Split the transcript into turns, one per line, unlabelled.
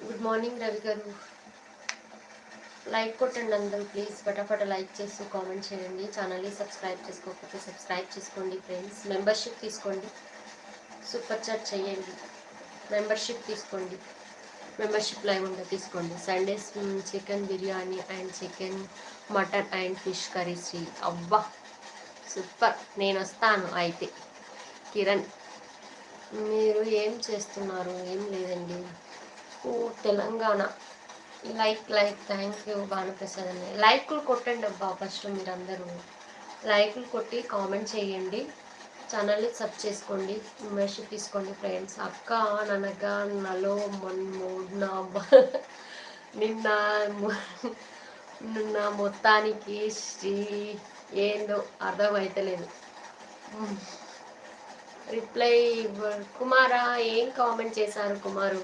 Good morning Ravi గారు. Like కొట్టండి అందరూ ప్లీజ్, పటాపట లైక్ చేసి కామెంట్ చేయండి. ఛానల్ని సబ్స్క్రైబ్ చేసుకోకపోతే సబ్స్క్రైబ్ చేసుకోండి ఫ్రెండ్స్. మెంబర్షిప్ తీసుకోండి, సూపర్ చాట్ చేయండి, మెంబర్షిప్ తీసుకోండి. మెంబర్షిప్ లైవ్ ఉంటే తీసుకోండి. Sundays chicken biryani and chicken mutton and fish curry. అబ్బా సూపర్, నేను వస్తాను అయితే. కిరణ్, మీరు ఏం చేస్తున్నారు? ఏం లేదండి. ఓ Telangana. Like thank you Bhanuprasad అండి. లైక్లు కొట్టండి అబ్బా, ఫస్ట్ మీరందరూ లైక్లు కొట్టి కామెంట్ చేయండి. ఛానల్ని సబ్ చేసుకోండి, మెంబర్షిప్ తీసుకోండి ఫ్రెండ్స్. అక్క ననగా నలో మొన్న నిన్న నిన్న మొత్తానికి శ్రీ ఏందో అర్థమైతలేదు. రిప్లై కుమారా, ఏం కామెంట్ చేశారు కుమారు?